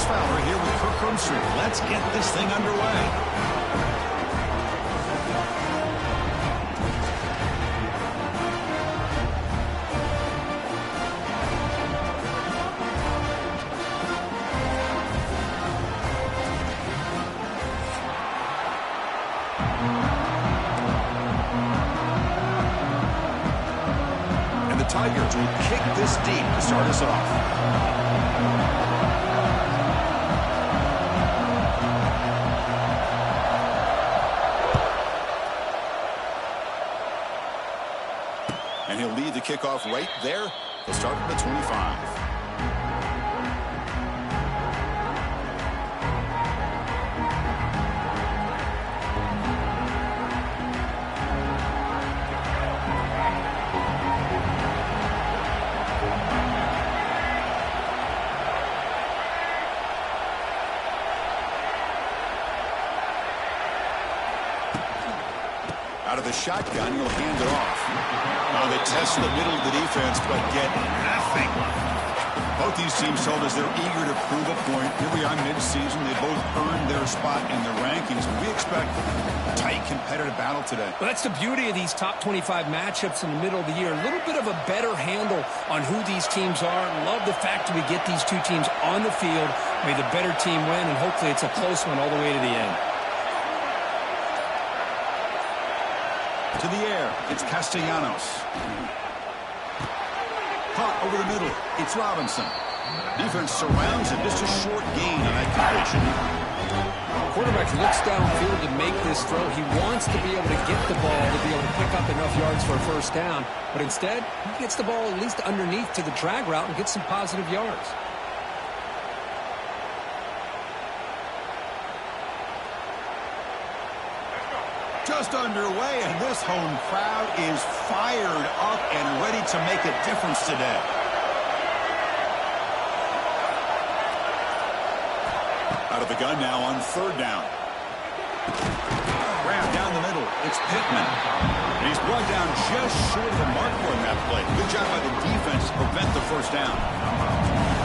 Fowler here with Kirk Herbstreit. Let's get this thing underway. Tigers will kick this deep to start us off. And he'll lead the kickoff right there. He'll start from the 25. Out of the shotgun, he'll hand it off. Now they test the middle of the defense, but get nothing. Both these teams told us they're eager to prove a point. Here we are mid-season. They both earned their spot in the rankings. We expect a tight, competitive battle today. Well, that's the beauty of these top 25 matchups in the middle of the year. A little bit of a better handle on who these teams are. Love the fact that we get these two teams on the field. May the better team win, and hopefully it's a close one all the way to the end. To the air, it's Castellanos. Caught over the middle, it's Robinson. Defense surrounds him, just a short gain on that completion. Quarterback looks downfield to make this throw. He wants to be able to get the ball to be able to pick up enough yards for a first down, but instead, he gets the ball at least underneath to the drag route and gets some positive yards. Just underway, and this home crowd is fired up and ready to make a difference today. Out of the gun now on third down. Ram down the middle. It's Pittman. And he's brought down just short of the marker on that play. Good job by the defense to prevent the first down.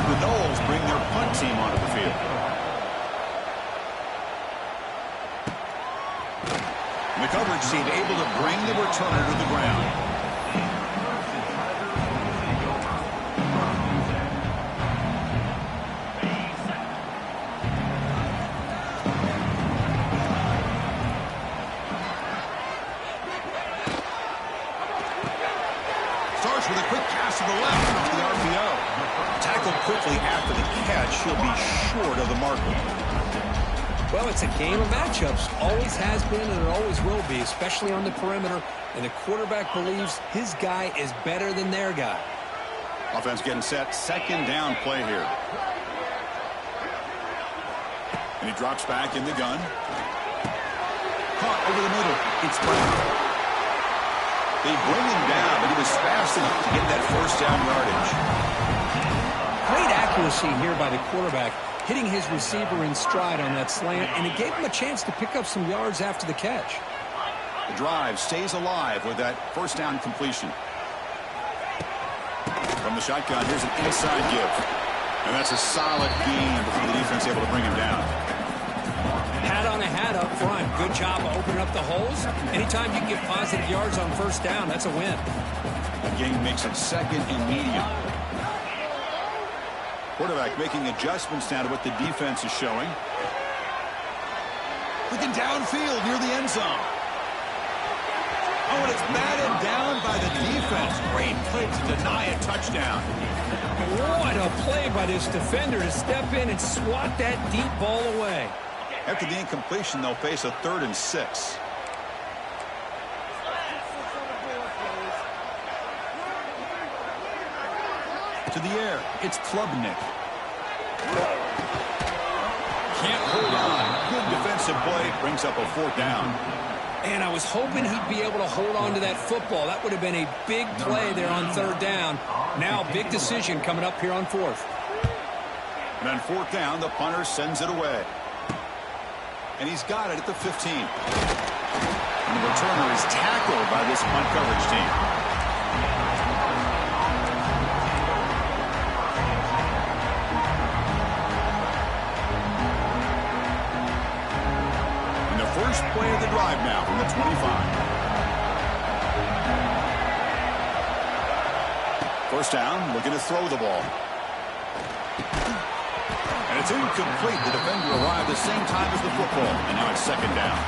The Noles bring their punt team onto the field. The coverage team able to bring the returner to the ground. Starts with a quick pass to the left to the RPO. Tackled quickly after the catch. He'll be short of the marker. Well, it's a game of matchups. Always has been and it always will be, especially on the perimeter. And the quarterback believes his guy is better than their guy. Offense getting set. Second down play here. And he drops back in the gun. Caught over the middle. It's Brown. They bring him down, but he was fast enough to get that first down yardage. Great accuracy here by the quarterback, hitting his receiver in stride on that slant, and it gave him a chance to pick up some yards after the catch. The drive stays alive with that first down completion. From the shotgun, here's an inside give. And that's a solid gain before the defense able to bring him down. Hat on a hat up front. Good job of opening up the holes. Anytime you can get positive yards on first down, that's a win. The game makes it second and medium. Quarterback making adjustments now to what the defense is showing. Looking downfield near the end zone. Oh, and it's batted down by the defense. Great play to deny a touchdown. What a play by this defender to step in and swat that deep ball away. After the incompletion, they'll face a 3rd and 6. To the air, it's Klubnik. Can't hold on. Good defensive play. Brings up a 4th down. And I was hoping he'd be able to hold on to that football. That would have been a big play there on 3rd down. Now big decision coming up here on 4th. And on 4th down, the punter sends it away. And he's got it at the 15. And the returner is tackled by this punt coverage team. first play of the drive now from the 25. First down, looking to throw the ball. And it's incomplete. The defender arrived the same time as the football, and now it's second down.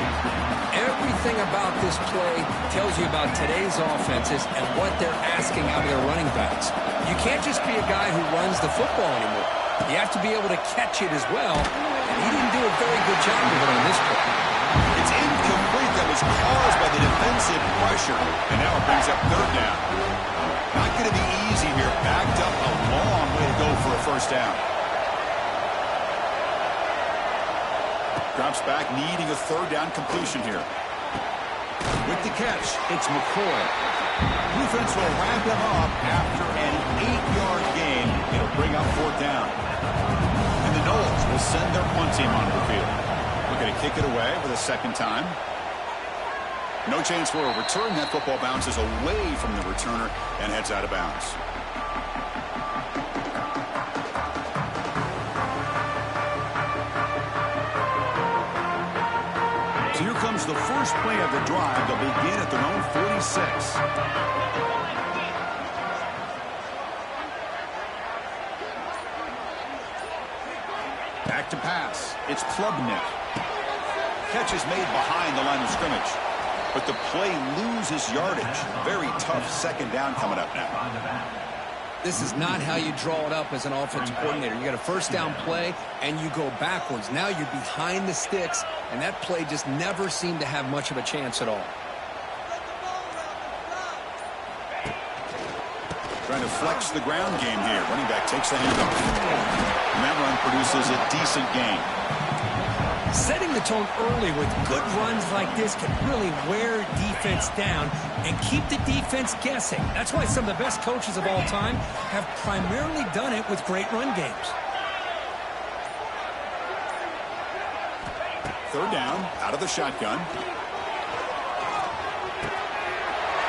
Everything about this play tells you about today's offenses and what they're asking out of their running backs. You can't just be a guy who runs the football anymore. You have to be able to catch it as well, and he didn't do a very good job of it on this play. It's incomplete. That was caused by the defensive pressure, and now it brings up third down. Not going to be easy here. Backed up a long way to go for a first down. Drops back, needing a third down completion here. With the catch, it's McCoy. Defense will wrap him up after an 8-yard gain. It'll bring up fourth down. And the Noles will send their punt team onto the field. Looking to kick it away for the second time. No chance for a return. That football bounces away from the returner and heads out of bounds. So here comes the first play of the drive. They'll begin at their own 46. Back to pass. It's Klubnik. Catch is made behind the line of scrimmage. But the play loses yardage. Very tough second down coming up now. This is not how you draw it up as an offensive coordinator. You got a first down play, and you go backwards. Now you're behind the sticks, and that play just never seemed to have much of a chance at all. Trying to flex the ground game here. Running back takes the handoff. And that run produces a decent gain. Setting the tone early with good runs like this can really wear defense down and keep the defense guessing. That's why some of the best coaches of all time have primarily done it with great run games. Third down, out of the shotgun.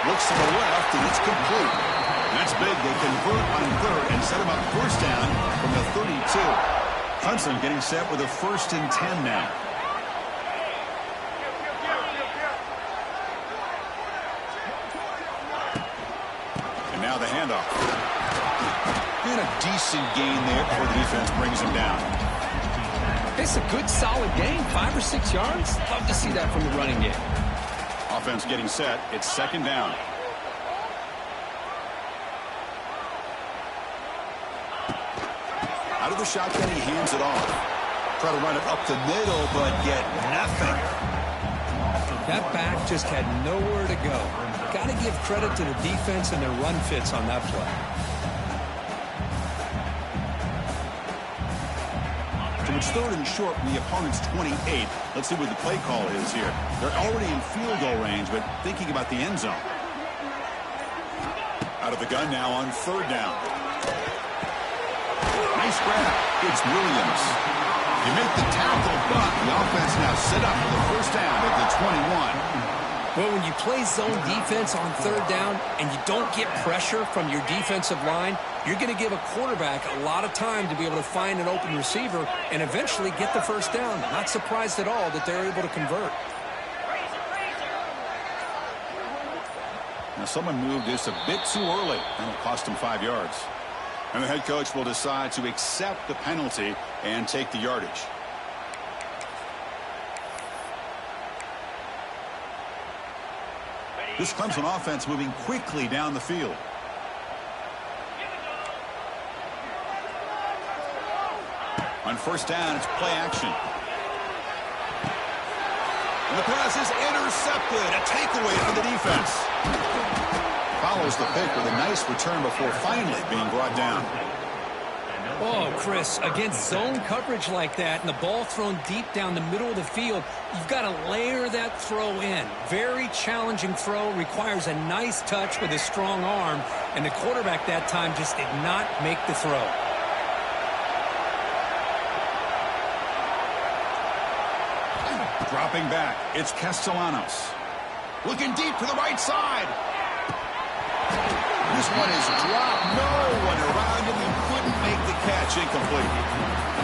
Looks to the left, and it's complete. That's big. They convert on third and set him up first down from the 32. Clemson getting set with a 1st and 10 now. And now the handoff. And a decent gain there before the defense brings him down. It's a good, solid gain. 5 or 6 yards. Love to see that from the running game. Offense getting set. It's second down. Out of the shotgun, he hands it off. Try to run it up the middle, but get nothing. That back just had nowhere to go. Got to give credit to the defense and their run fits on that play. So it's third and short from the opponent's 28. Let's see what the play call is here. They're already in field goal range, but thinking about the end zone. Out of the gun now on third down. Nice grab. It's Williams. You make the tackle, but the offense now set up for the first down at the 21. Well, when you play zone defense on third down and you don't get pressure from your defensive line, you're going to give a quarterback a lot of time to be able to find an open receiver and eventually get the first down. Not surprised at all that they're able to convert. Now someone moved this a bit too early, and it'll cost him 5 yards. And the head coach will decide to accept the penalty and take the yardage. This Clemson offense moving quickly down the field. On first down, it's play action. And the pass is intercepted. A takeaway for the defense. Follows the pick with a nice return before finally being brought down. Oh, Chris, against zone coverage like that and the ball thrown deep down the middle of the field, you've got to layer that throw in. Very challenging throw, requires a nice touch with a strong arm, and the quarterback that time just did not make the throw. Dropping back, it's Castellanos. Looking deep to the right side. This one is dropped. No one around him. He couldn't make the catch. Incomplete.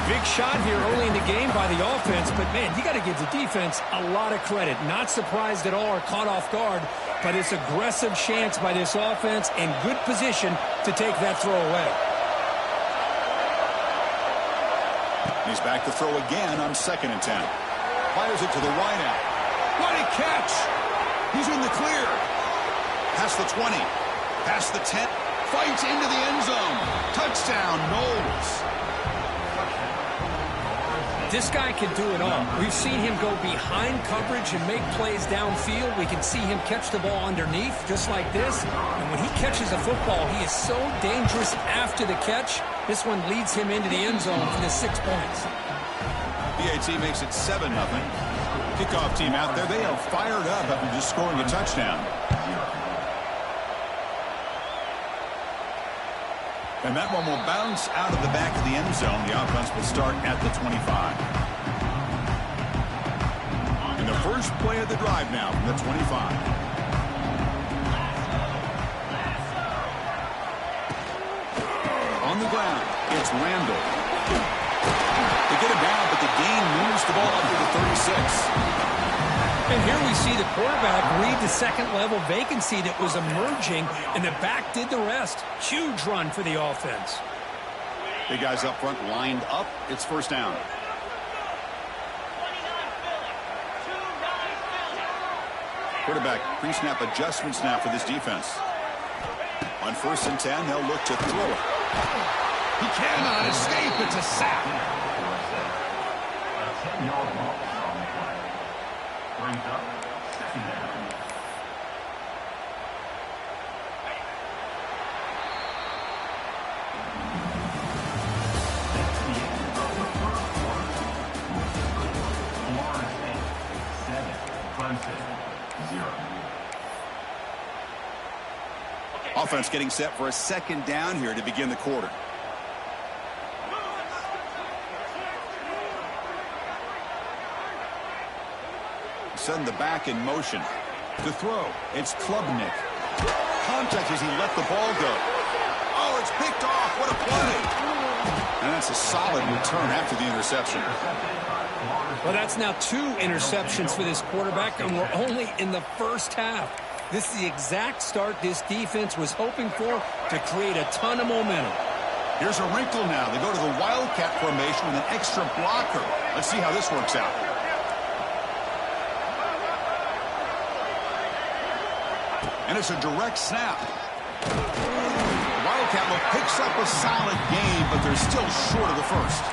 Big shot here early in the game by the offense, but, man, you got to give the defense a lot of credit. Not surprised at all or caught off guard, but it's aggressive chance by this offense and good position to take that throw away. He's back to throw again on 2nd and 10. Fires it to the wideout. What a catch! He's in the clear. Past the 20. Past the 10. Fights into the end zone. Touchdown, Knowles. This guy can do it all. We've seen him go behind coverage and make plays downfield. We can see him catch the ball underneath, just like this. And when he catches a football, he is so dangerous after the catch. This one leads him into the end zone for the 6 points. BAT makes it 7-0. Kickoff team out there. They are fired up after just scoring a touchdown. And that one will bounce out of the back of the end zone. The offense will start at the 25. And the first play of the drive now from the 25. On the ground, it's Randall. They get him down, but the gain moves the ball up to the 36. And here we see the quarterback read the second-level vacancy that was emerging, and the back did the rest. Huge run for the offense. Big guys up front lined up. It's first down. Quarterback pre-snap adjustments now for this defense. On 1st and 10, they'll look to throw it. He cannot escape. It's a sack. Offense getting set for a 2nd down here to begin the quarter. Send the back in motion. To throw, it's Klubnik. Contact as he let the ball go. Oh, it's picked off. What a play. And that's a solid return after the interception. Well, that's now 2 interceptions for this quarterback, and we're only in the first half. This is the exact start this defense was hoping for to create a ton of momentum. Here's a wrinkle now. They go to the Wildcat formation with an extra blocker. Let's see how this works out. And it's a direct snap. The Wildcat look picks up a solid gain, but they're still short of the first.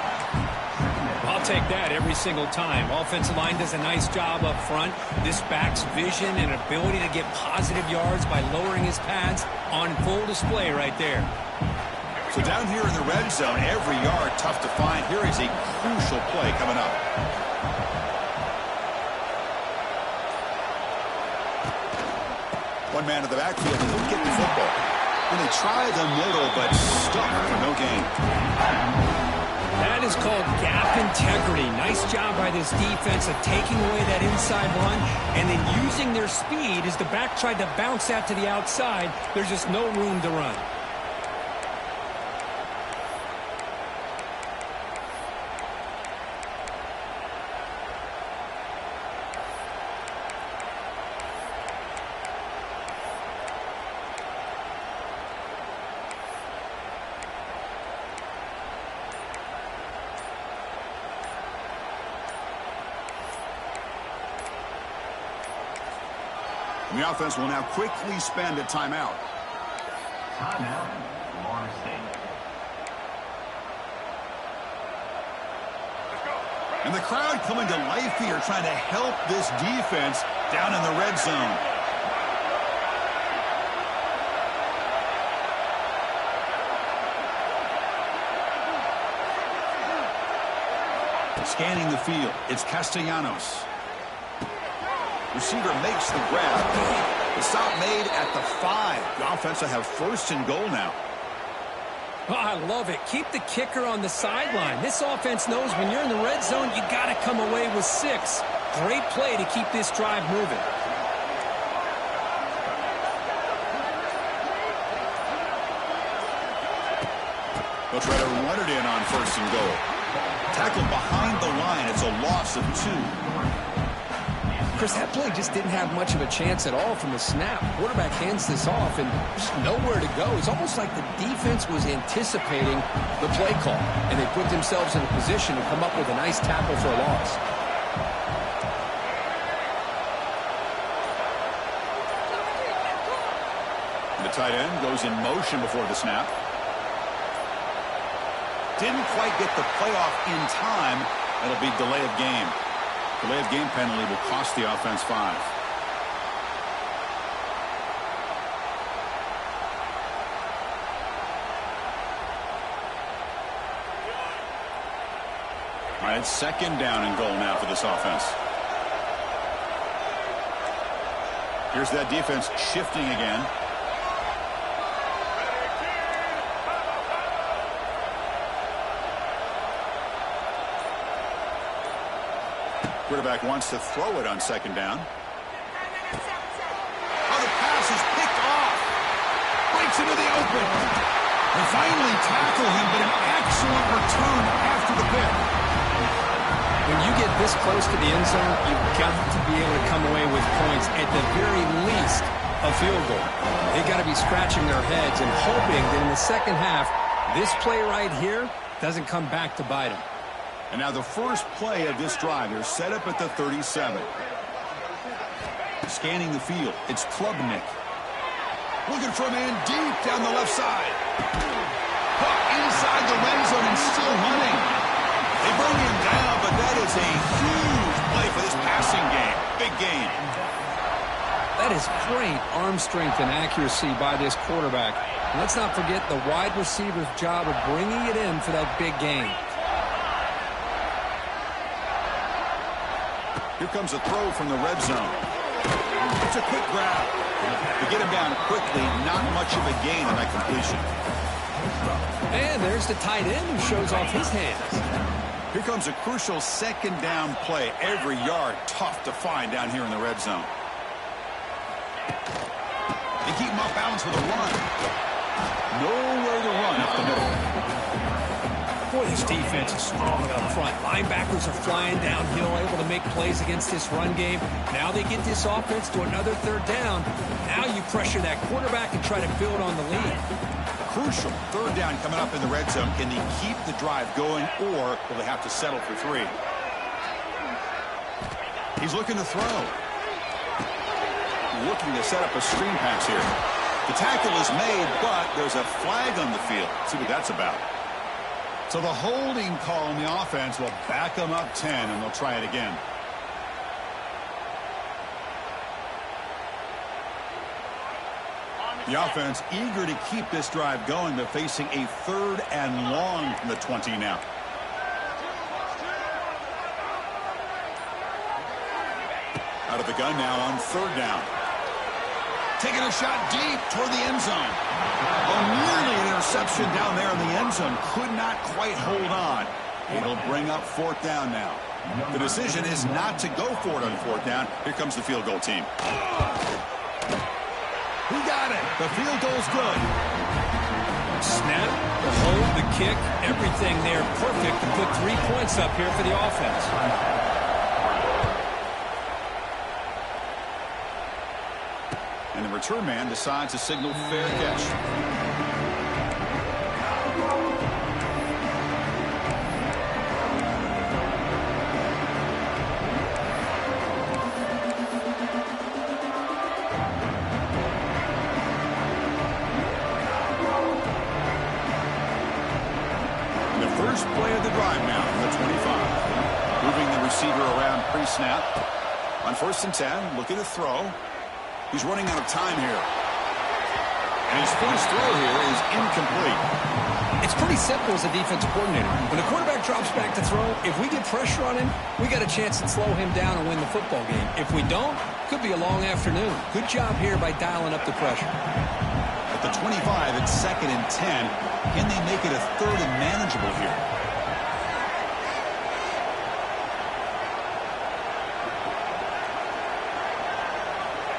I'll take that every single time. Offensive line does a nice job up front. This back's vision and ability to get positive yards by lowering his pads on full display right there. So down here in the red zone, every yard tough to find. Here is a crucial play coming up. One man in the backfield, and he'll get the football. And they try the middle, but stuck for no gain. That is called gap integrity. Nice job by this defense of taking away that inside run and then using their speed as the back tried to bounce out to the outside. There's just no room to run. The offense will now quickly spend a timeout. Timeout, Florida State. And the crowd coming to life here, trying to help this defense down in the red zone. Scanning the field, it's Castellanos. Receiver makes the grab. The stop made at the 5. The offense will have 1st and goal now. Oh, I love it. Keep the kicker on the sideline. This offense knows when you're in the red zone, you got to come away with 6. Great play to keep this drive moving. They'll try to run it in on 1st and goal. Tackled behind the line. It's a loss of 2. Chris, that play just didn't have much of a chance at all from the snap. Quarterback hands this off and just nowhere to go. It's almost like the defense was anticipating the play call, and they put themselves in a position to come up with a nice tackle for a loss. The tight end goes in motion before the snap. Didn't quite get the playoff in time. That'll be delay of game. Delay of game penalty will cost the offense 5. All right, 2nd down and goal now for this offense. Here's that defense shifting again. Quarterback wants to throw it on 2nd down. Oh, the pass is picked off. Breaks into the open. They finally tackle him, but an excellent return after the pick. When you get this close to the end zone, you've got to be able to come away with points, at the very least a field goal. They've got to be scratching their heads and hoping that in the second half, this play right here doesn't come back to bite them. And now the first play of this drive. They're set up at the 37. Scanning the field. It's Klubnik. Looking for a man deep down the left side. Hook inside the red zone and still running. They bring him down, but that is a huge play for this passing game. Big game. That is great arm strength and accuracy by this quarterback. And let's not forget the wide receiver's job of bringing it in for that big game. Here comes a throw from the red zone. It's a quick grab. To get him down quickly, not much of a gain on that completion. And there's the tight end who shows off his hands. Here comes a crucial 2nd down play. Every yard tough to find down here in the red zone. They keep him off balance with a run. Nowhere to run up the middle. Boy, this defense is strong up front. Linebackers are flying downhill, able to make plays against this run game. Now they get this offense to another 3rd down. Now you pressure that quarterback and try to build on the lead. Crucial 3rd down coming up in the red zone. Can they keep the drive going, or will they have to settle for 3? He's looking to throw. Looking to set up a screen pass here. The tackle is made, but there's a flag on the field. Let's see what that's about. So the holding call on the offense will back them up 10, and they'll try it again. The offense eager to keep this drive going, but facing a 3rd and long from the 20 now. Out of the gun now on 3rd down. Taking a shot deep toward the end zone. Oh, nearly an interception down there in the end zone. Could not quite hold on. It'll bring up 4th down now. The decision is not to go for it on 4th down. Here comes the field goal team. He got it. The field goal's good. Snap, the hold, the kick, everything there perfect to put 3 points up here for the offense. And the return man decides to signal fair catch. The first play of the drive now from the 25. Moving the receiver around pre-snap. On 1st and 10, looking to throw. He's running out of time here. And his first throw here is incomplete. It's pretty simple as a defensive coordinator. When the quarterback drops back to throw, if we get pressure on him, we got a chance to slow him down and win the football game. If we don't, could be a long afternoon. Good job here by dialing up the pressure. At the 25, it's 2nd and 10. Can they make it a 3rd and manageable here?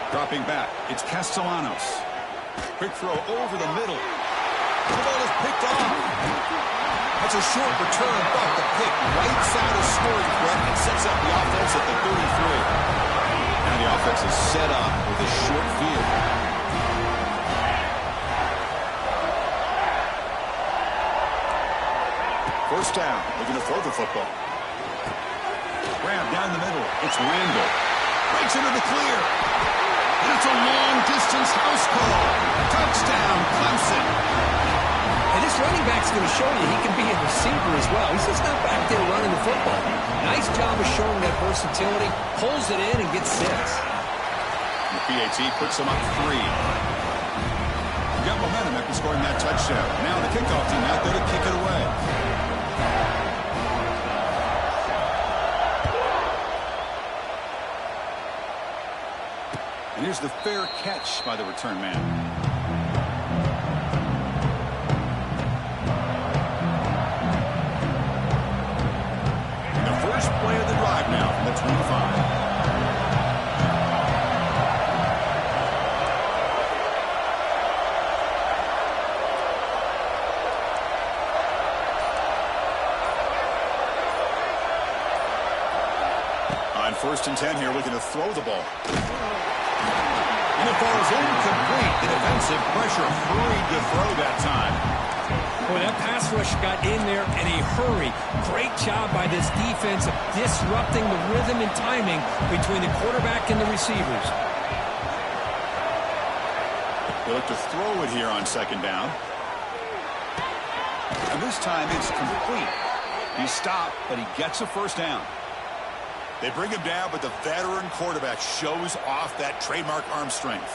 Dropping back, it's Castellanos. Quick throw over the middle. The ball is picked off. That's a short return, but the pick wipes out a scoring threat and sets up the offense at the 33. Now the offense is set up with a short field. First down, looking to throw the football. Grab down the middle. It's Randall. Breaks into the clear. And it's a long-distance house call. Touchdown, Clemson. And this running back's going to show you he can be a receiver as well. He's just not back there running the football. Nice job of showing that versatility. Pulls it in and gets 6. The PAT puts him up 3. You got momentum after scoring that touchdown. Now the kickoff team out there to kick it away. And here's the fair catch by the return man. And the first play of the drive now from the 25. On 1st and 10 here, looking to throw the ball. And it falls incomplete. The defensive pressure hurried to throw that time. Boy, that pass rush got in there in a hurry. Great job by this defense of disrupting the rhythm and timing between the quarterback and the receivers. They look to throw it here on 2nd down. And this time it's complete. He stopped, but he gets a 1st down. They bring him down, but the veteran quarterback shows off that trademark arm strength.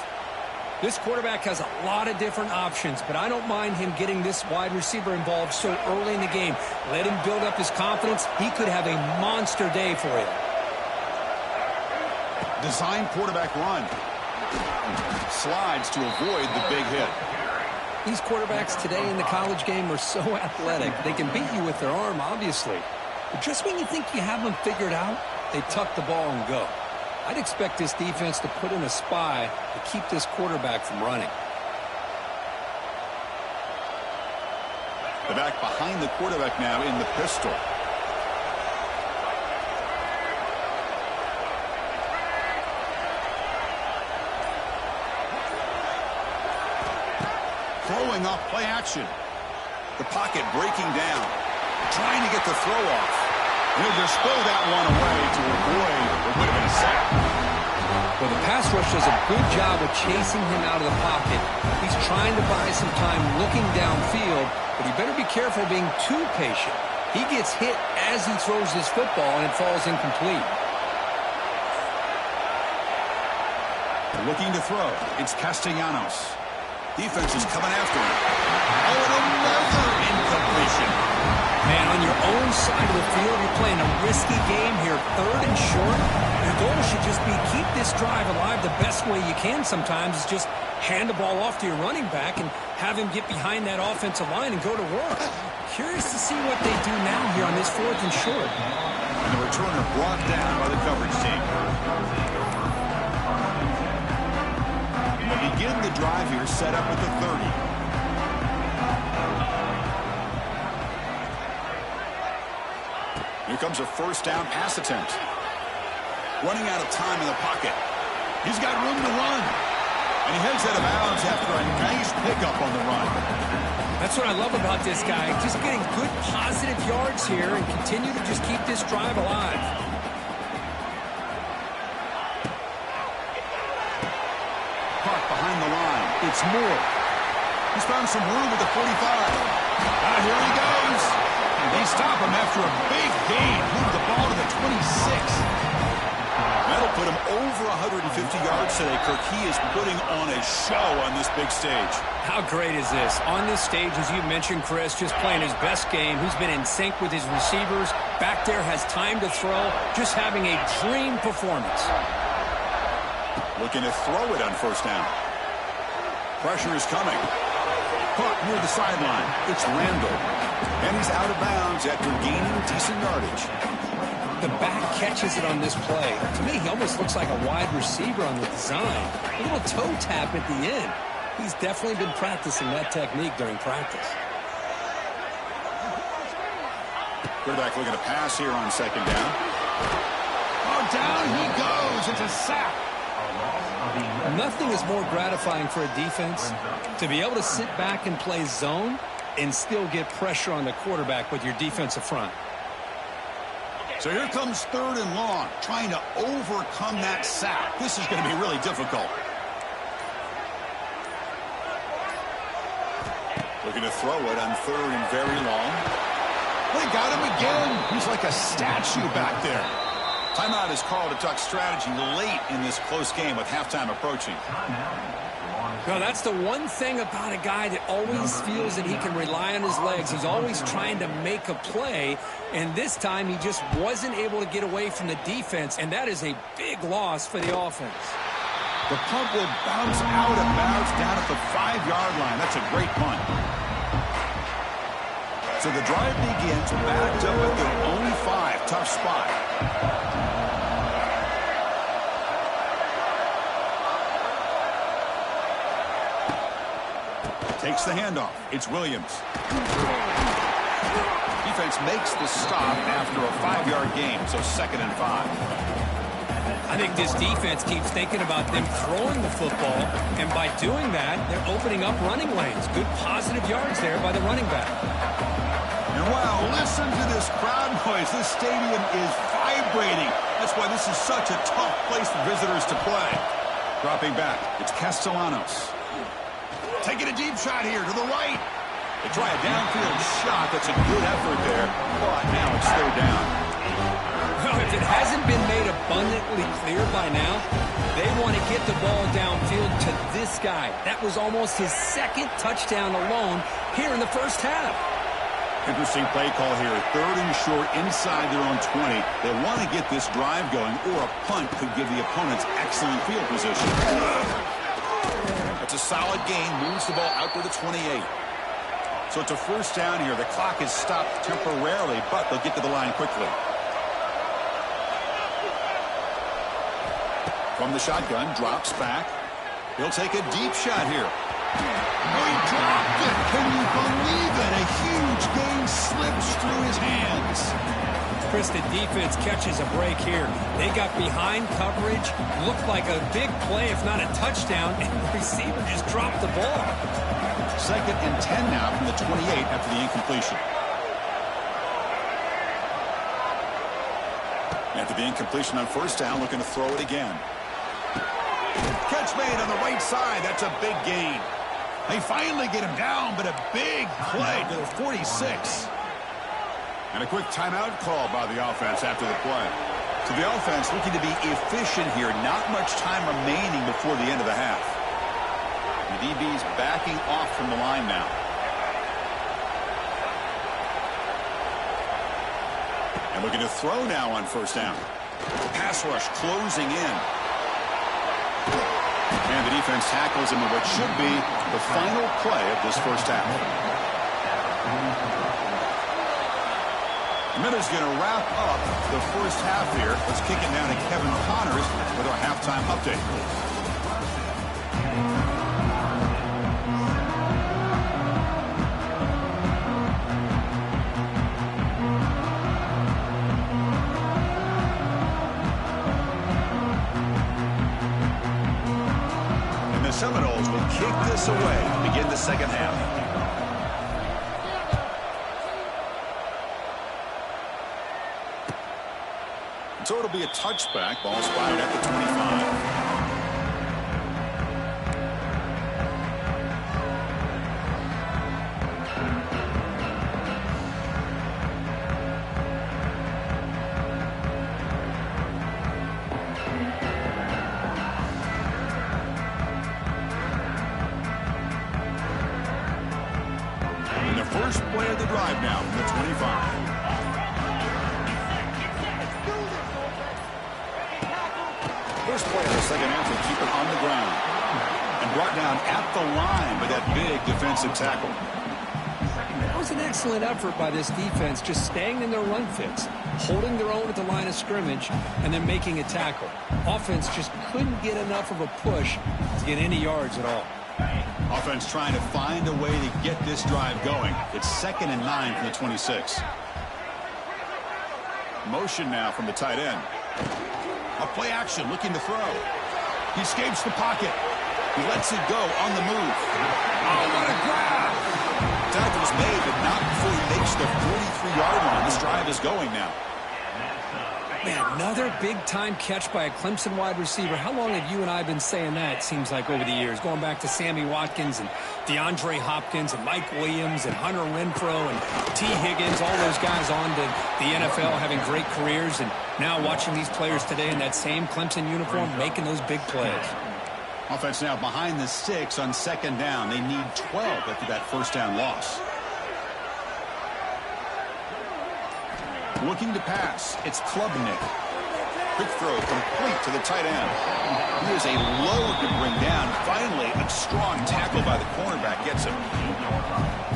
This quarterback has a lot of different options, but I don't mind him getting this wide receiver involved so early in the game. Let him build up his confidence. He could have a monster day for you. Design quarterback run. Slides to avoid the big hit. These quarterbacks today in the college game are so athletic. They can beat you with their arm, obviously. But just when you think you have them figured out, they tuck the ball and go. I'd expect this defense to put in a spy to keep this quarterback from running. The back behind the quarterback now in the pistol. Throwing off play action. The pocket breaking down. Trying to get the throw off. And he'll just throw that one away to avoid what would have been a sack. Well, the pass rush does a good job of chasing him out of the pocket. He's trying to buy some time looking downfield, but he better be careful being too patient. He gets hit as he throws his football, and it falls incomplete. Looking to throw. It's Castellanos. Defense is coming after him. Oh, and another incompletion. Man, on your own side of the field, you're playing a risky game here. 3rd and short. Your goal should just be keep this drive alive the best way you can sometimes is just hand the ball off to your running back and have him get behind that offensive line and go to work. Curious to see what they do now here on this 4th and short. And the returner brought down by the coverage team. We'll begin the drive here set up at the 30. Here comes a 1st down pass attempt. Running out of time in the pocket. He's got room to run. And he heads out of bounds after a nice pickup on the run. That's what I love about this guy. Just getting good positive yards here and continue to just keep this drive alive. Park behind the line. It's Moore. He's found some room at the 45. Here he goes. They stop him after a big gain. Move the ball to the 26. That'll put him over 150 yards today. Kirk, he is putting on a show on this big stage. How great is this? On this stage, as you mentioned, Chris, just playing his best game. He's been in sync with his receivers. Back there has time to throw. Just having a dream performance. Looking to throw it on 1st down. Pressure is coming. Caught near the sideline. It's Randall. And he's out of bounds after gaining decent yardage. The back catches it on this play. To me, he almost looks like a wide receiver on the design. A little toe tap at the end. He's definitely been practicing that technique during practice. Quarterback looking to pass here on second down. Oh, down he goes. It's a sack. Nothing is more gratifying for a defense to be able to sit back and play zone and still get pressure on the quarterback with your defensive front. So here comes 3rd and long, trying to overcome that sack. This is going to be really difficult. Looking to throw it on 3rd and very long. They got him again. He's like a statue back there. Timeout is called to talk strategy late in this close game with halftime approaching. Well, that's the one thing about a guy that always feels that he can rely on his legs. He's always trying to make a play, and this time he just wasn't able to get away from the defense, and that is a big loss for the offense. The punt will bounce out of bounds down at the 5-yard line. That's a great punt. So the drive begins backed up at their own 5. Tough spot. Takes the handoff. It's Williams. Defense makes the stop after a 5-yard gain, so 2nd and 5. I think this defense keeps thinking about them throwing the football, and by doing that, they're opening up running lanes. Good positive yards there by the running back. And wow, listen to this crowd noise. This stadium is vibrating. That's why this is such a tough place for visitors to play. Dropping back, it's Castellanos. Taking a deep shot here to the right. They try a downfield shot. That's a good effort there, but now it's 3rd down. Well, if it hasn't been made abundantly clear by now, they want to get the ball downfield to this guy. That was almost his 2nd touchdown alone here in the first half. Interesting play call here. 3rd and short inside their own 20. They want to get this drive going, or a punt could give the opponents excellent field position. That's a solid gain. Moves the ball out to the 28. So it's a 1st down here. The clock is stopped temporarily, but they'll get to the line quickly. From the shotgun, drops back. He'll take a deep shot here. Oh, he dropped it. Can you believe it? A huge gain slips through his hands. Chris, the defense catches a break here. They got behind coverage, looked like a big play, if not a touchdown, and the receiver just dropped the ball. 2nd and 10 now from the 28 after the incompletion. After the incompletion on 1st down, looking to throw it again. Catch made on the right side. That's a big gain. They finally get him down, but a big play to the 46. And a quick timeout call by the offense after the play. So the offense looking to be efficient here. Not much time remaining before the end of the half. The DB's backing off from the line now. And looking to throw now on 1st down. Pass rush closing in. And the defense tackles him in what should be the final play of this 1st half. The Minutes going to wrap up the 1st half here. Let's kick it down to Kevin Connors with our halftime update. Seminoles will kick this away to begin the 2nd half. So it'll be a touchback. Ball spotted at the 25. First play of the drive now from the 25. First play of the 2nd half will keep it on the ground. And brought down at the line by that big defensive tackle. That was an excellent effort by this defense, just staying in their run fits, holding their own at the line of scrimmage, and then making a tackle. Offense just couldn't get enough of a push to get any yards at all. Offense trying to find a way to get this drive going. It's 2nd and 9 from the 26. Motion now from the tight end. A play action, looking to throw. He escapes the pocket. He lets it go on the move. Oh, what a grab! Tackle's made, but not before he makes the 43-yard line. This drive is going now. Man, another big-time catch by a Clemson wide receiver. How long have you and I been saying that, it seems like, over the years? Going back to Sammy Watkins and DeAndre Hopkins and Mike Williams and Hunter Renfrow and T. Higgins, all those guys on to the NFL having great careers. And now watching these players today in that same Clemson uniform making those big plays. Offense now behind the 6 on second down. They need 12 after that first down loss. Looking to pass. It's Klubnik. Quick throw complete to the tight end. He is a load to bring down. Finally, a strong tackle by the cornerback gets him.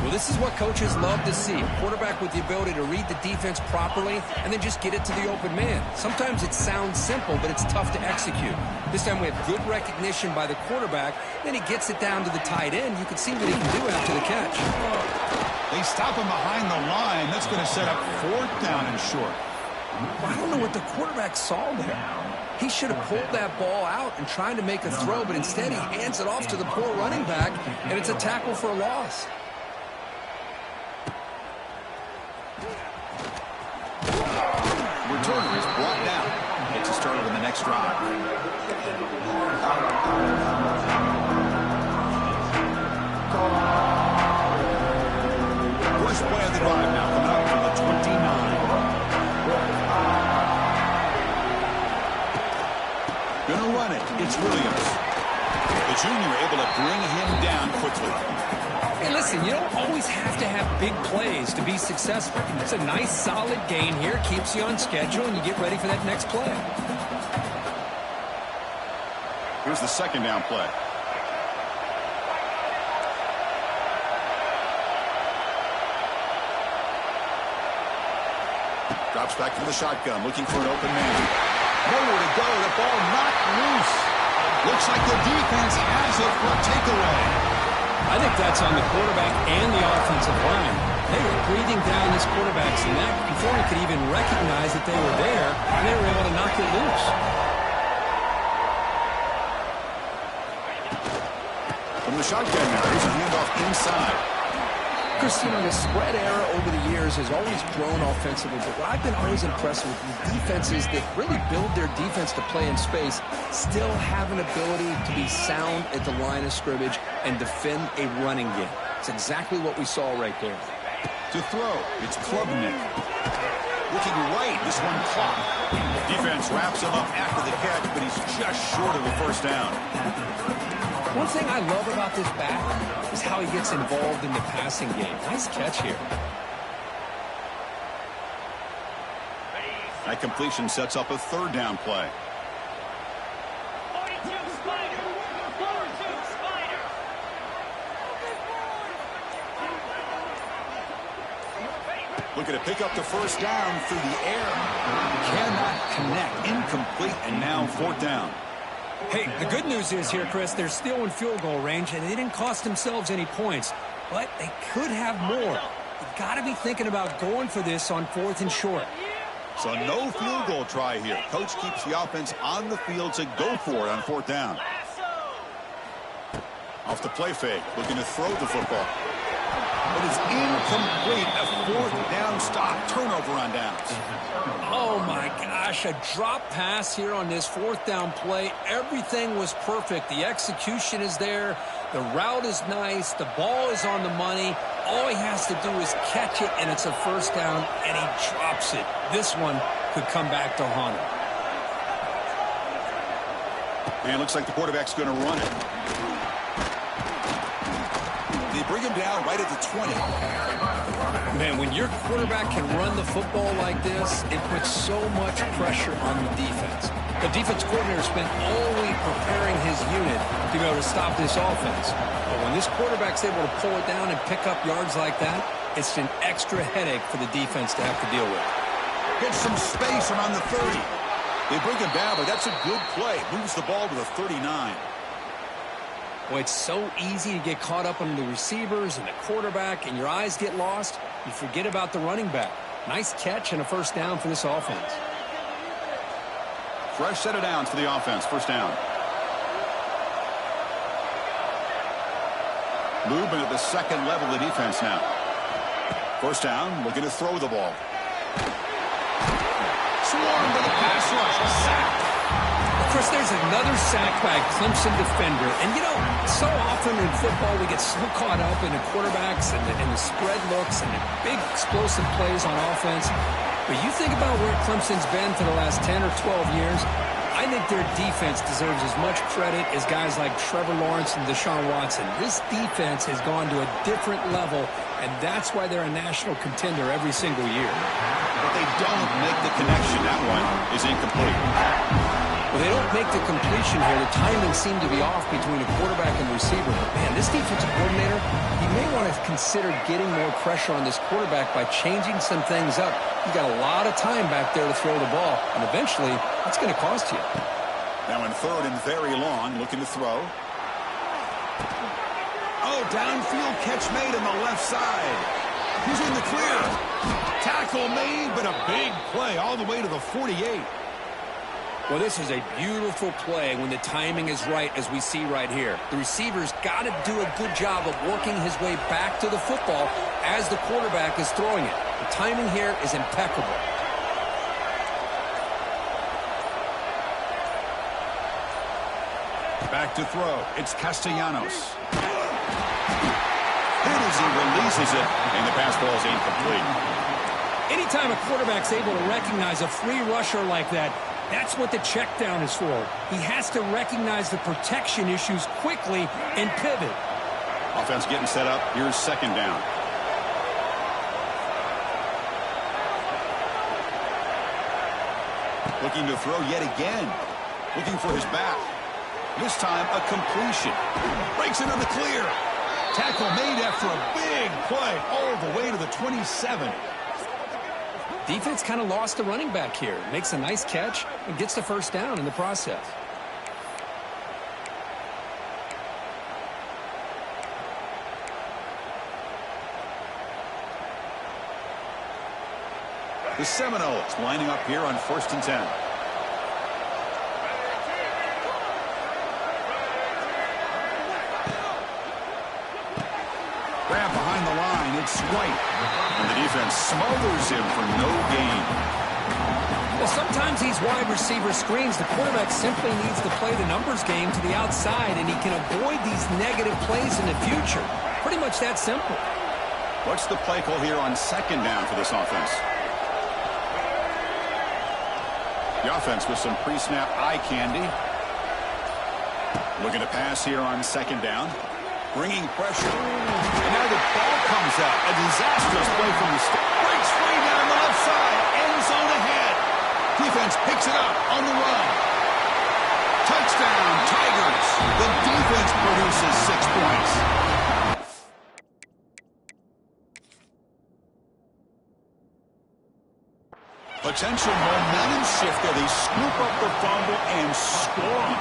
Well, this is what coaches love to see. A quarterback with the ability to read the defense properly and then just get it to the open man. Sometimes it sounds simple, but it's tough to execute. This time we have good recognition by the quarterback. Then he gets it down to the tight end. You can see what he can do after the catch. They stop him behind the line. That's going to set up fourth down and short. Well, I don't know what the quarterback saw there. He should have pulled that ball out and tried to make a throw, but instead he hands it off to the poor running back, and it's a tackle for a loss. Returner is brought down. Gets us started on the next drive. First play of the drive now coming up from the 29. Gonna run it. It's Williams. The junior able to bring him down quickly. Hey, listen, you don't always have to have big plays to be successful. It's a nice, solid gain here. Keeps you on schedule, and you get ready for that next play. Here's the second down play. Drops back to the shotgun, looking for an open man. Nowhere to go. The ball knocked loose. Looks like the defense has it for a takeaway. I think that's on the quarterback and the offensive line. They were breathing down this quarterback's neck before he could even recognize that they were there, and they were able to knock it loose. From the shotgun now, here's a handoff inside. Chris, you know, the spread era over the years has always grown offensively, but what I've been always impressed with is defenses that really build their defense to play in space still have an ability to be sound at the line of scrimmage and defend a running game. It's exactly what we saw right there. To throw, it's Klubnik. Looking right, this one caught. Defense wraps him up after the catch, but he's just short of the first down. One thing I love about this back is how he gets involved in the passing game. Nice catch here. That completion sets up a third down play. 42 Spider. 42 Spider. Looking to pick up the first down through the air. Cannot connect. Incomplete, and now fourth down. Hey, the good news is here, Chris, they're still in field goal range, and they didn't cost themselves any points, but they could have more. You've got to be thinking about going for this on fourth and short. So no field goal try here. Coach keeps the offense on the field to go for it on fourth down. Off the play fake, looking to throw the football. But it's incomplete. A fourth down stop. Turnover on downs. Oh, my gosh, a drop pass here on this fourth down play. Everything was perfect. The execution is there. The route is nice. The ball is on the money. All he has to do is catch it, and it's a first down, and he drops it. This one could come back to haunt him. And it looks like the quarterback's going to run it. They bring him down right at the 20. Man, when your quarterback can run the football like this, it puts so much pressure on the defense. The defense coordinator spent all week preparing his unit to be able to stop this offense. But when this quarterback's able to pull it down and pick up yards like that, it's an extra headache for the defense to have to deal with. Gets some space around the 30. They bring him down, but that's a good play. Moves the ball to the 39. Well, it's so easy to get caught up on the receivers and the quarterback, and your eyes get lost. You forget about the running back. Nice catch and a first down for this offense. Fresh set of downs for the offense. First down. Movement at the second level of the defense now. First down, looking to throw the ball. Swarmed to the pass rush. Sack. Chris, there's another sack by a Clemson defender. And, you know, so often in football we get so caught up in the quarterbacks and the spread looks and the big explosive plays on offense. But you think about where Clemson's been for the last 10 or 12 years, I think their defense deserves as much credit as guys like Trevor Lawrence and Deshaun Watson. This defense has gone to a different level, and that's why they're a national contender every single year. But they don't make the connection. That one is incomplete. Well, they don't make the completion here. The timing seemed to be off between a quarterback and receiver. But, man, this defensive coordinator, he may want to consider getting more pressure on this quarterback by changing some things up. He's got a lot of time back there to throw the ball, and eventually that's going to cost you. Now in third and very long, looking to throw. Oh, downfield catch made on the left side. He's in the clear. Tackle made, but a big play all the way to the 48. Well, this is a beautiful play when the timing is right, as we see right here. The receiver's got to do a good job of working his way back to the football as the quarterback is throwing it. The timing here is impeccable. Back to throw. It's Castellanos. And as he releases it, and the pass ball is incomplete. Anytime a quarterback's able to recognize a free rusher like that, that's what the check down is for. He has to recognize the protection issues quickly and pivot. Offense getting set up. Here's second down. Looking to throw yet again. Looking for his back. This time a completion. Breaks into the clear. Tackle made after a big play all the way to the 27. Defense kind of lost the running back here. Makes a nice catch and gets the first down in the process. The Seminoles lining up here on 1st and 10. Grab behind the line. It's White. And the defense smothers him for no gain. Well, sometimes these wide receiver screens, the quarterback simply needs to play the numbers game to the outside, and he can avoid these negative plays in the future. Pretty much that simple. What's the play call here on second down for this offense? The offense with some pre-snap eye candy. Looking to pass here on second down. Bringing pressure. And now the ball comes out. A disastrous play from the start. Breaks free down the left side. End zone ahead. Defense picks it up on the run. Touchdown, Tigers. The defense produces 6 points. Potential momentum shift there. They scoop up the fumble and score on it.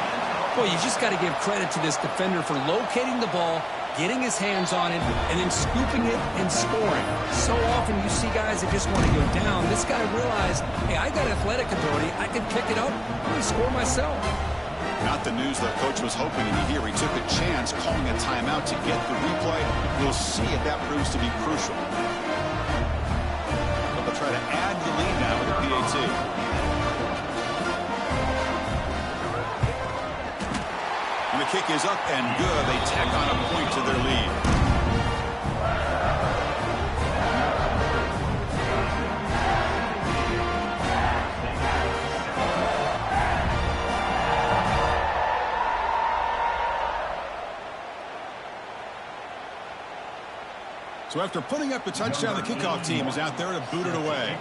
Well, you just got to give credit to this defender for locating the ball, getting his hands on it, and then scooping it and scoring. So often you see guys that just want to go down. This guy realized, hey, I got athletic ability. I can pick it up and score myself. Not the news the coach was hoping to hear. He took a chance calling a timeout to get the replay. We'll see if that proves to be crucial. But they'll try to add the lead now with the PAT. And the kick is up and good. They tack on a point to their lead. So after putting up the touchdown, the kickoff team is out there to boot it away.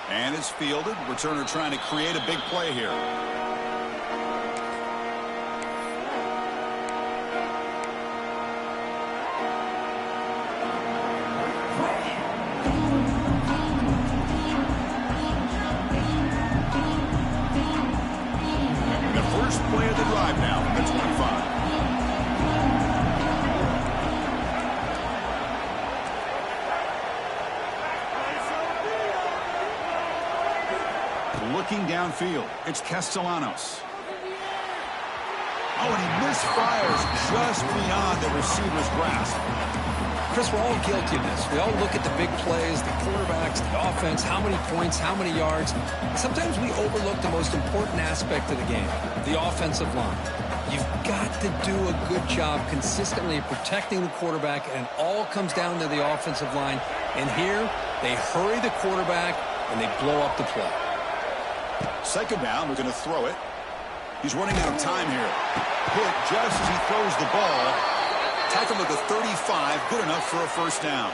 And it's fielded. Returner trying to create a big play here. The first play of the drive now from the 25. Looking downfield, it's Castellanos. Oh, and he misfires just beyond the receiver's grasp. Chris, we're all guilty of this. We all look at the big plays, the quarterbacks, the offense, how many points, how many yards. Sometimes we overlook the most important aspect of the game, the offensive line. You've got to do a good job consistently protecting the quarterback, and it all comes down to the offensive line. And here, they hurry the quarterback, and they blow up the play. Second down, we're going to throw it. He's running out of time here. Hit just as he throws the ball. Tackled at the 35, good enough for a first down.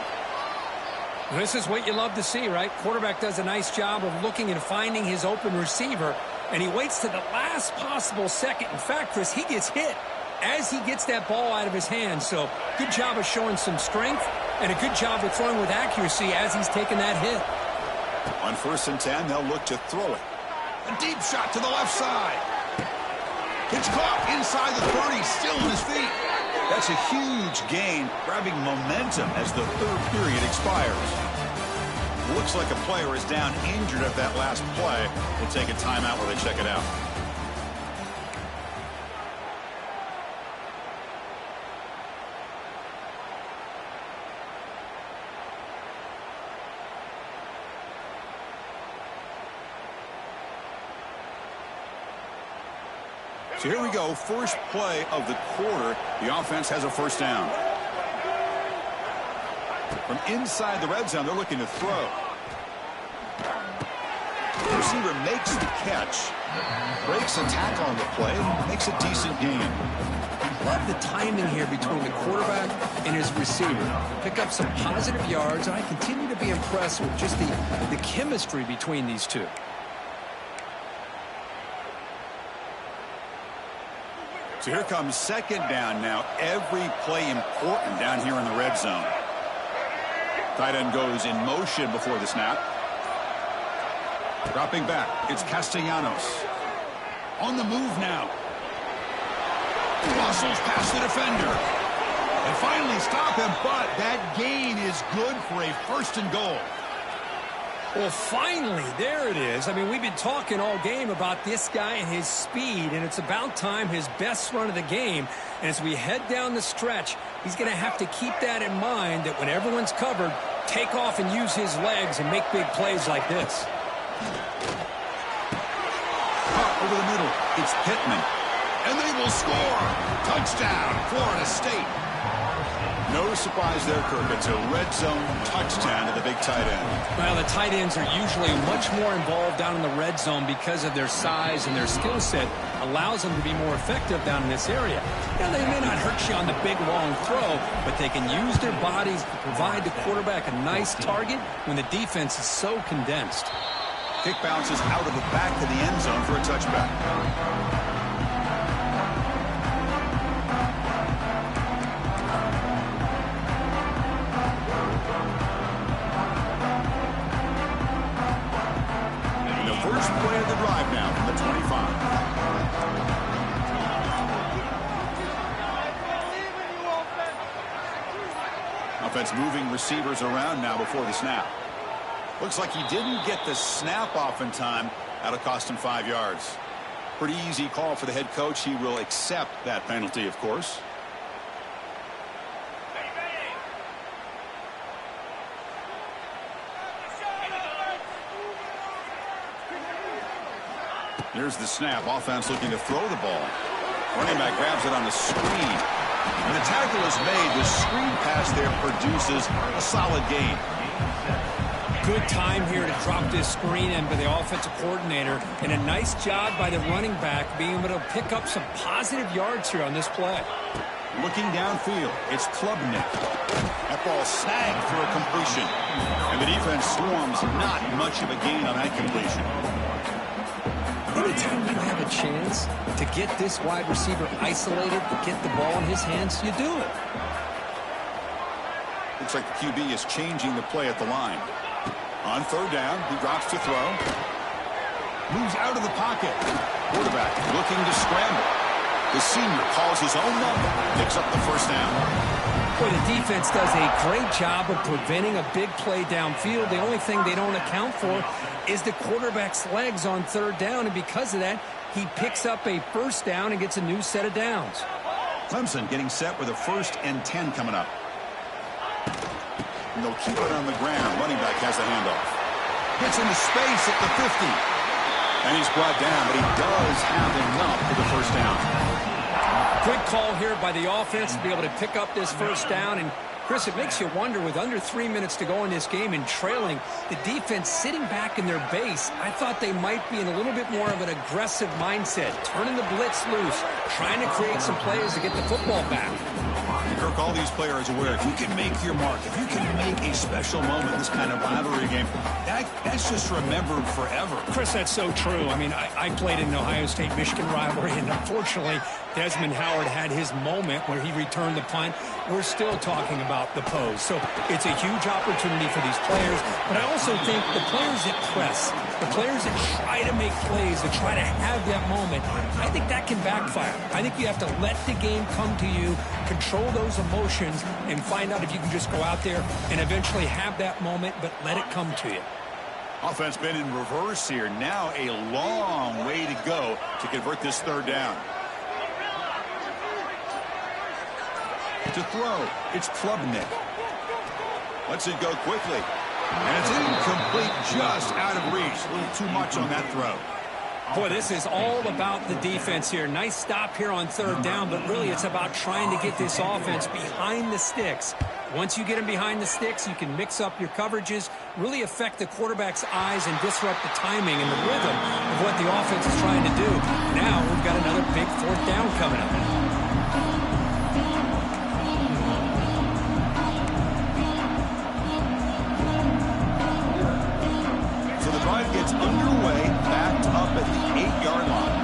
This is what you love to see, right? Quarterback does a nice job of looking and finding his open receiver, and he waits to the last possible second. In fact, Chris, he gets hit as he gets that ball out of his hands. So good job of showing some strength and a good job of throwing with accuracy as he's taking that hit. On 1st and 10, they'll look to throw it. A deep shot to the left side. It's caught inside the 30, still on his feet. That's a huge gain, grabbing momentum as the third period expires. Looks like a player is down injured at that last play. We'll take a timeout while they check it out. So here we go, first play of the quarter. The offense has a first down. From inside the red zone, they're looking to throw. The receiver makes the catch, breaks a tackle on the play, makes a decent gain. Love the timing here between the quarterback and his receiver. Pick up some positive yards, and I continue to be impressed with just the chemistry between these two. So here comes second down now. Every play important down here in the red zone. Tight end goes in motion before the snap. Dropping back, it's Castellanos. On the move now. Muscles past the defender. And finally stop him, but that gain is good for a 1st and goal. Well, finally, there it is. I mean, we've been talking all game about this guy and his speed, and it's about time his best run of the game. And as we head down the stretch, he's going to have to keep that in mind, that when everyone's covered, take off and use his legs and make big plays like this. Caught over the middle. It's Pittman. And they will score. Touchdown, Florida State. No surprise there, Kirk. It's a red zone touchdown to the big tight end. Well, the tight ends are usually much more involved down in the red zone because of their size, and their skill set allows them to be more effective down in this area. Now, they may not hurt you on the big, long throw, but they can use their bodies to provide the quarterback a nice target when the defense is so condensed. Kick bounces out of the back of the end zone for a touchback. First play of the drive now from the 25. Offense moving receivers around now before the snap. Looks like he didn't get the snap off in time. That'll cost him 5 yards. Pretty easy call for the head coach. He will accept that penalty, of course. Here's the snap. Offense looking to throw the ball. Running back grabs it on the screen. And the tackle is made. The screen pass there produces a solid gain. Good time here to drop this screen in by the offensive coordinator. And a nice job by the running back being able to pick up some positive yards here on this play. Looking downfield, it's Klubnik. That ball snagged for a completion. And the defense swarms, not much of a gain on that completion. Anytime you have a chance to get this wide receiver isolated, get the ball in his hands, you do it. Looks like the QB is changing the play at the line. On 3rd down, he drops to throw. Moves out of the pocket. Quarterback looking to scramble. The senior calls his own number, picks up the first down. Boy, the defense does a great job of preventing a big play downfield. The only thing they don't account for is the quarterback's legs on third down, and because of that, he picks up a first down and gets a new set of downs. Clemson getting set with a 1st and 10 coming up. And they'll keep it on the ground. Running back has the handoff. Gets into space at the 50. And he's brought down, but he does have enough for the first down. Quick call here by the offense to be able to pick up this first down. And, Chris, it makes you wonder, with under 3 minutes to go in this game and trailing, the defense sitting back in their base, I thought they might be in a little bit more of an aggressive mindset, turning the blitz loose, trying to create some plays to get the football back. Kirk, all these players aware, if you can make your mark, if you can make a special moment in this kind of rivalry game, that's just remembered forever. Chris, that's so true. I mean, I played in an Ohio State-Michigan rivalry, and unfortunately, Desmond Howard had his moment where he returned the punt. We're still talking about the pose. So it's a huge opportunity for these players, but I also think the players that press, the players that try to make plays, that try to have that moment, I think that can backfire. I think you have to let the game come to you, control those emotions, and find out if you can just go out there and eventually have that moment, but let it come to you. Offense been in reverse here. Now a long way to go to convert this third down. To throw, it's Klubnik. Lets it go quickly. And it's incomplete, just out of reach. A little too much on that throw. Boy, this is all about the defense here. Nice stop here on third down, but really it's about trying to get this offense behind the sticks. Once you get them behind the sticks, you can mix up your coverages, really affect the quarterback's eyes and disrupt the timing and the rhythm of what the offense is trying to do. Now we've got another big fourth down coming up. Gets underway, backed up at the 8-yard line.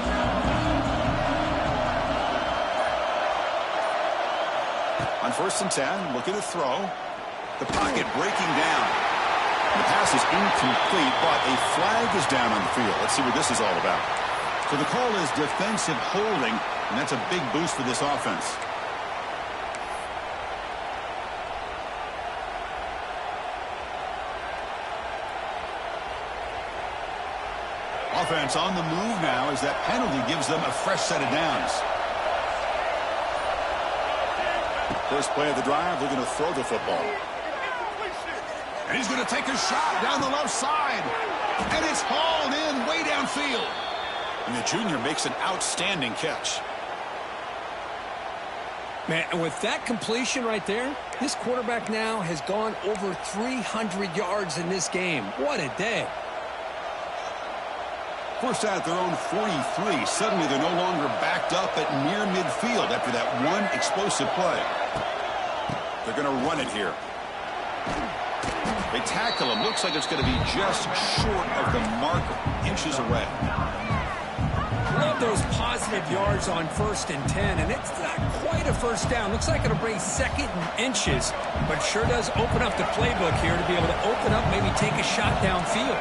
On 1st and 10, looking to throw. The pocket breaking down. The pass is incomplete, but a flag is down on the field. Let's see what this is all about. So the call is defensive holding, and that's a big boost for this offense. Offense on the move now as that penalty gives them a fresh set of downs. First play of the drive, they're going to throw the football. And he's going to take a shot down the left side. And it's hauled in way downfield. And the junior makes an outstanding catch. Man, and with that completion right there, this quarterback now has gone over 300 yards in this game. What a day. First out at their own 43. Suddenly they're no longer backed up at near midfield after that one explosive play. They're going to run it here. They tackle him. Looks like it's going to be just short of the marker. Inches away. Love those positive yards on 1st and 10, and it's not quite a first down. Looks like it'll bring 2nd and inches, but sure does open up the playbook here to be able to open up, maybe take a shot downfield.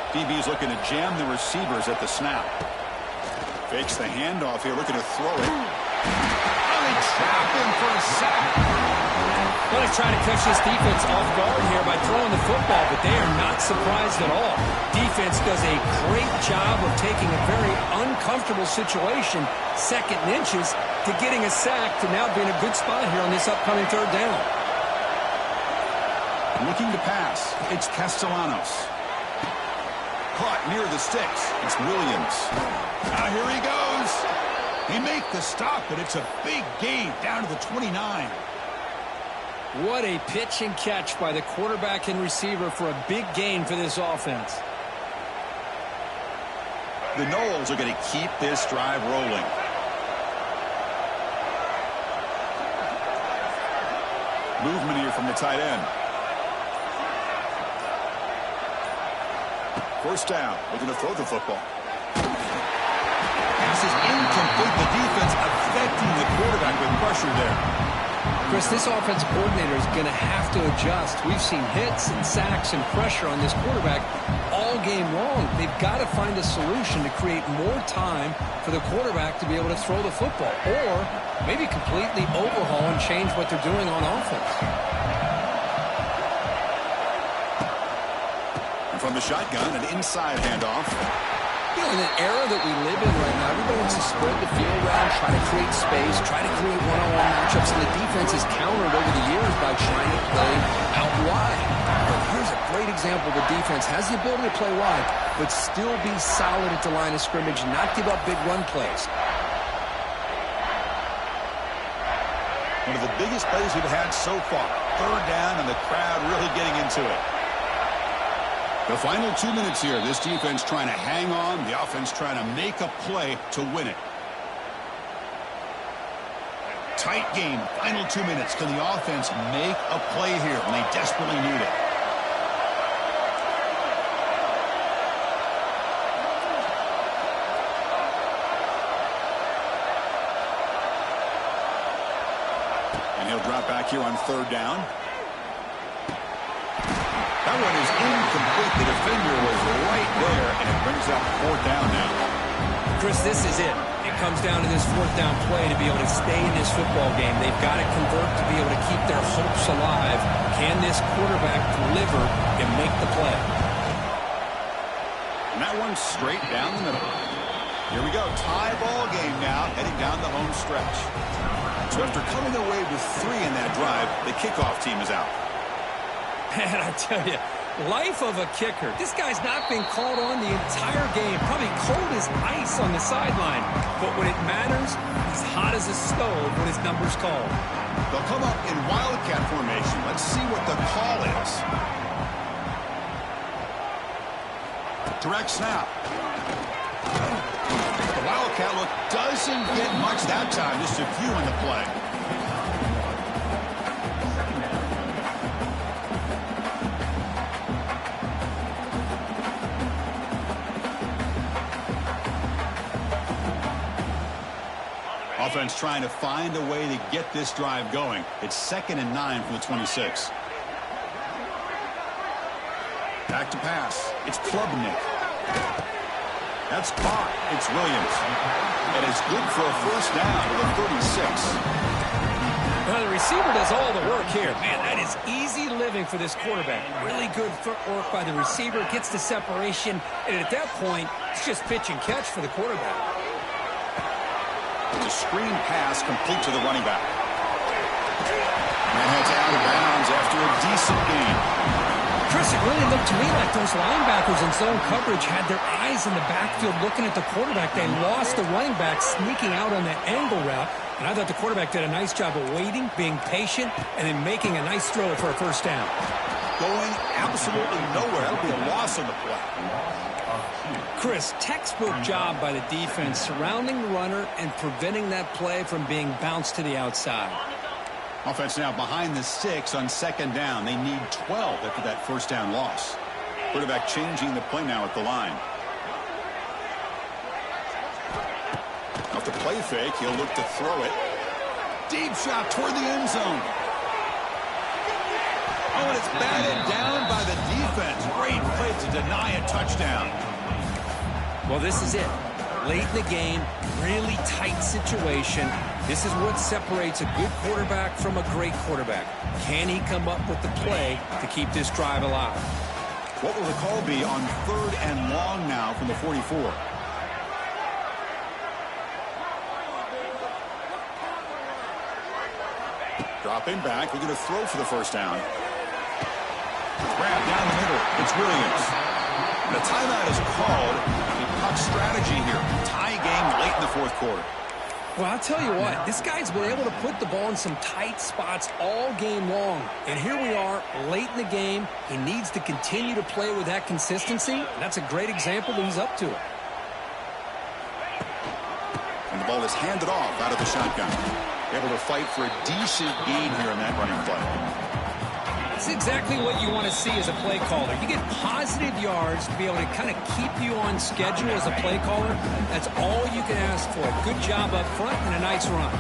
DB's looking to jam the receivers at the snap. Fakes the handoff here, looking to throw it. Oh, they trap him for a sack. Well, he's trying to catch this defense off guard here by throwing the football, but they are not surprised at all. Defense does a great job of taking a very uncomfortable situation, 2nd and inches, to getting a sack, to now being a good spot here on this upcoming third down. Looking to pass, it's Castellanos. Caught near the sticks. It's Williams. Now here he goes. He make the stop, but it's a big gain down to the 29. What a pitch and catch by the quarterback and receiver for a big gain for this offense. The Noles are going to keep this drive rolling. Movement here from the tight end. First down, looking to throw the football. Pass is incomplete. The defense affecting the quarterback with pressure there. Chris, this offensive coordinator is going to have to adjust. We've seen hits and sacks and pressure on this quarterback all all game long. They've got to find a solution to create more time for the quarterback to be able to throw the football, or maybe completely overhaul and change what they're doing on offense. And from the shotgun, an inside handoff. You know, in an era that we live in right now, everybody wants to spread the field around, try to create space, try to create one-on-one matchups, and the defense has countered over the years by trying to play out wide. But here's a great example. The defense has the ability to play wide, but still be solid at the line of scrimmage, not give up big run plays. One of the biggest plays we've had so far. Third down, and the crowd really getting into it. The final 2 minutes here. This defense trying to hang on. The offense trying to make a play to win it. Tight game. Final 2 minutes. Can the offense make a play here? And they desperately need it. And he'll drop back here on third down. That one is incomplete. The defender was right there, and it brings up fourth down now. Chris, this is it. It comes down to this fourth down play to be able to stay in this football game. They've got to convert to be able to keep their hopes alive. Can this quarterback deliver and make the play? And that one's straight down the middle. Here we go. Tie ball game now, heading down the home stretch. So after coming away with 3 in that drive, the kickoff team is out. Man, I tell you, life of a kicker. This guy's not been called on the entire game. Probably cold as ice on the sideline. But when it matters, he's hot as a stove when his number's called. They'll come up in wildcat formation. Let's see what the call is. Direct snap. The wildcat look doesn't get much that time. Just a few in the play. Offense trying to find a way to get this drive going. It's 2nd and 9 from the 26. Back to pass. It's Klubnik. That's caught. It's Williams. And it's good for a first down to the 36. Well, the receiver does all the work here. Man, that is easy living for this quarterback. Really good footwork by the receiver. Gets the separation. And at that point, it's just pitch and catch for the quarterback. It's a screen pass complete to the running back. And heads out of bounds after a decent gain. Chris, it really looked to me like those linebackers in zone coverage had their eyes in the backfield looking at the quarterback. They lost the running back sneaking out on that angle route. And I thought the quarterback did a nice job of waiting, being patient, and then making a nice throw for a first down. Going absolutely nowhere. That'll be a loss on the play. Chris, textbook job by the defense surrounding the runner and preventing that play from being bounced to the outside. Offense now behind the 6 on 2nd down. They need 12 after that first down loss. Quarterback changing the play now at the line. Off the play fake, he'll look to throw it. Deep shot toward the end zone. Oh, and it's batted down by the defense. Great play to deny a touchdown. Well, this is it. Late in the game, really tight situation. This is what separates a good quarterback from a great quarterback. Can he come up with the play to keep this drive alive? What will the call be on 3rd and long now from the 44? Dropping back, we're going to throw for the first down. Grab down the middle. It's Williams. And a timeout is called. A puck strategy here. Tie game late in the 4th quarter. Well, I'll tell you what, this guy's been able to put the ball in some tight spots all game long. And here we are, late in the game. He needs to continue to play with that consistency. And that's a great example that he's up to it. And the ball is handed off out of the shotgun. Able to fight for a decent gain here in that running play. That's exactly what you want to see as a play caller. You get positive yards to be able to kind of keep you on schedule as a play caller. That's all you can ask for. Good job up front and a nice run.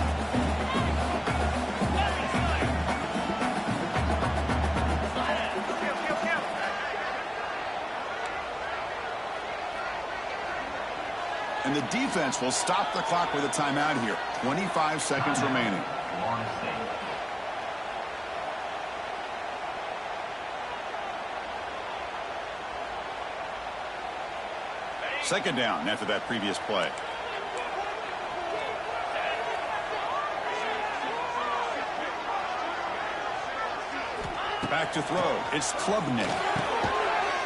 And the defense will stop the clock with a timeout here. 25 seconds remaining. Second down after that previous play. Back to throw. It's Klubnik.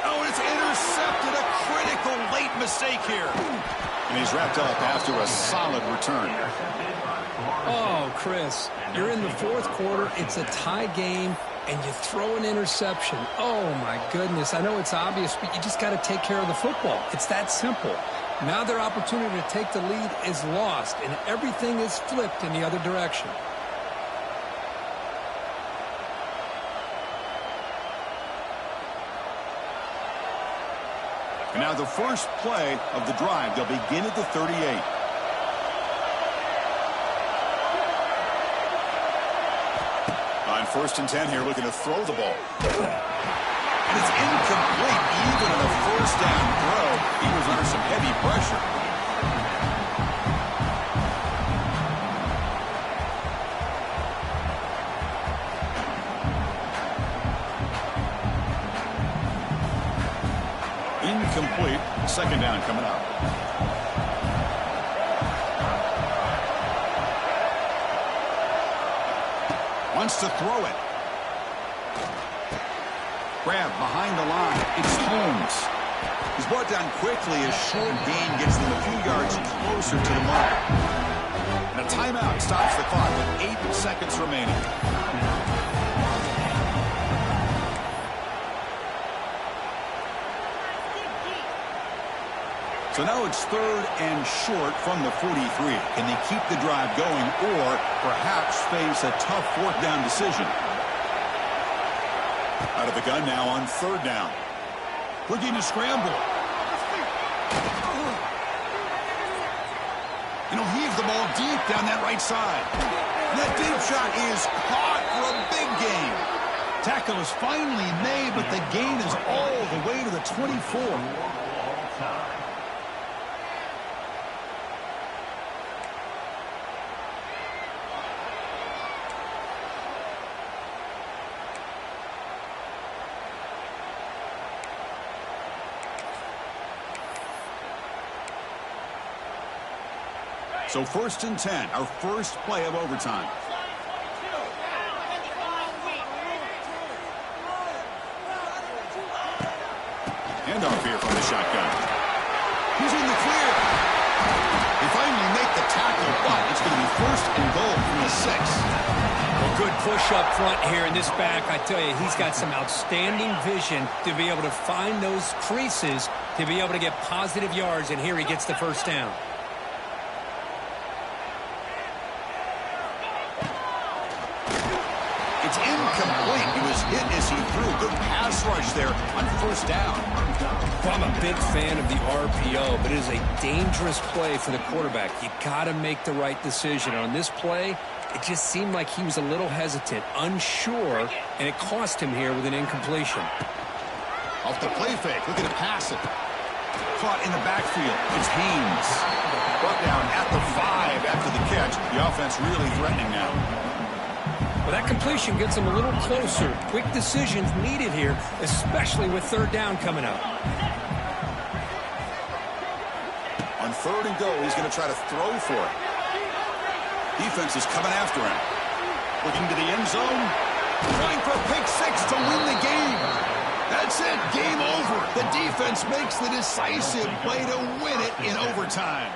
Oh, it's intercepted. A critical late mistake here. And he's wrapped up after a solid return. Oh, Chris, you're in the fourth quarter. It's a tie game, and you throw an interception. Oh, my goodness. I know it's obvious, but you just got to take care of the football. It's that simple. Now their opportunity to take the lead is lost, and everything is flipped in the other direction. And now the first play of the drive. They'll begin at the 38. On 1st and 10 here, looking to throw the ball. And it's incomplete. Even on a first down throw, he was under some heavy pressure. Incomplete. Second down coming up. Wants to throw it. Grab behind the line. It's Holmes. He's brought down quickly as short gain gets them a few yards closer to the mark. And a timeout stops the clock with 8 seconds remaining. So now it's 3rd and short from the 43. Can they keep the drive going or perhaps face a tough 4th down decision? Out of the gun now on 3rd down. Looking to scramble. And he'll heave the ball deep down that right side. And that deep shot is caught for a big gain. Tackle is finally made, but the gain is all the way to the 24. So 1st and 10, our first play of overtime. Handoff here from the shotgun. He's in the clear. They finally make the tackle, but it's going to be 1st and goal from the 6. Well, good push up front here in this back. I tell you, he's got some outstanding vision to be able to find those creases, to be able to get positive yards, and here he gets the 1st down. It's incomplete. He was hit as he threw. Good pass rush there on 1st down. Well, I'm a big fan of the RPO, but it is a dangerous play for the quarterback. You got to make the right decision. On this play, it just seemed like he was a little hesitant, unsure, and it cost him here with an incompletion. Off the play fake, looking to pass it. Caught in the backfield. It's Haynes. Brought down at the 5 after the catch. The offense really threatening now. Well, that completion gets him a little closer. Quick decisions needed here, especially with 3rd down coming up. On 3rd and goal, he's going to try to throw for it. Defense is coming after him. Looking to the end zone. Trying for a pick 6 to win the game. That's it. Game over. The defense makes the decisive play to win it in overtime.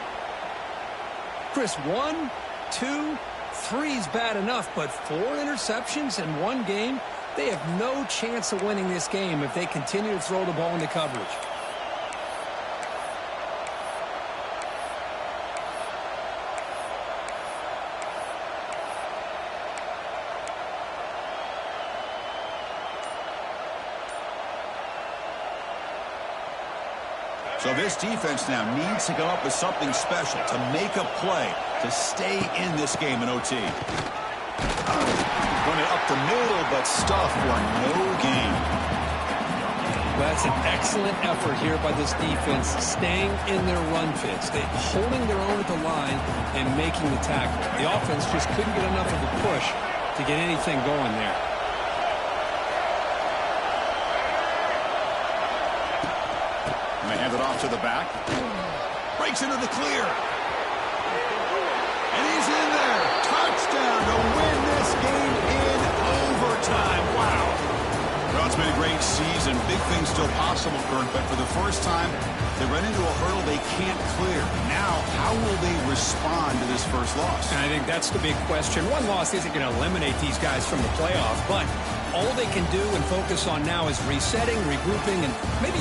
Chris, 1, 2, 3 is bad enough, but 4 interceptions in one game, they have no chance of winning this game if they continue to throw the ball into coverage. So this defense now needs to come up with something special to make a play to stay in this game in OT. Run it up the middle, but stuff for no gain. That's an excellent effort here by this defense, staying in their run fits. They're holding their own at the line and making the tackle. The offense just couldn't get enough of a push to get anything going there. And they hand it off to the back. Breaks into the clear. And he's in there. Touchdown to win this game in overtime. Wow. Well, it's been a great season. Big things still possible, Kurt, but for the first time, they run into a hurdle they can't clear. Now, how will they respond to this first loss? And I think that's the big question. One loss isn't going to eliminate these guys from the playoff, but all they can do and focus on now is resetting, regrouping, and maybe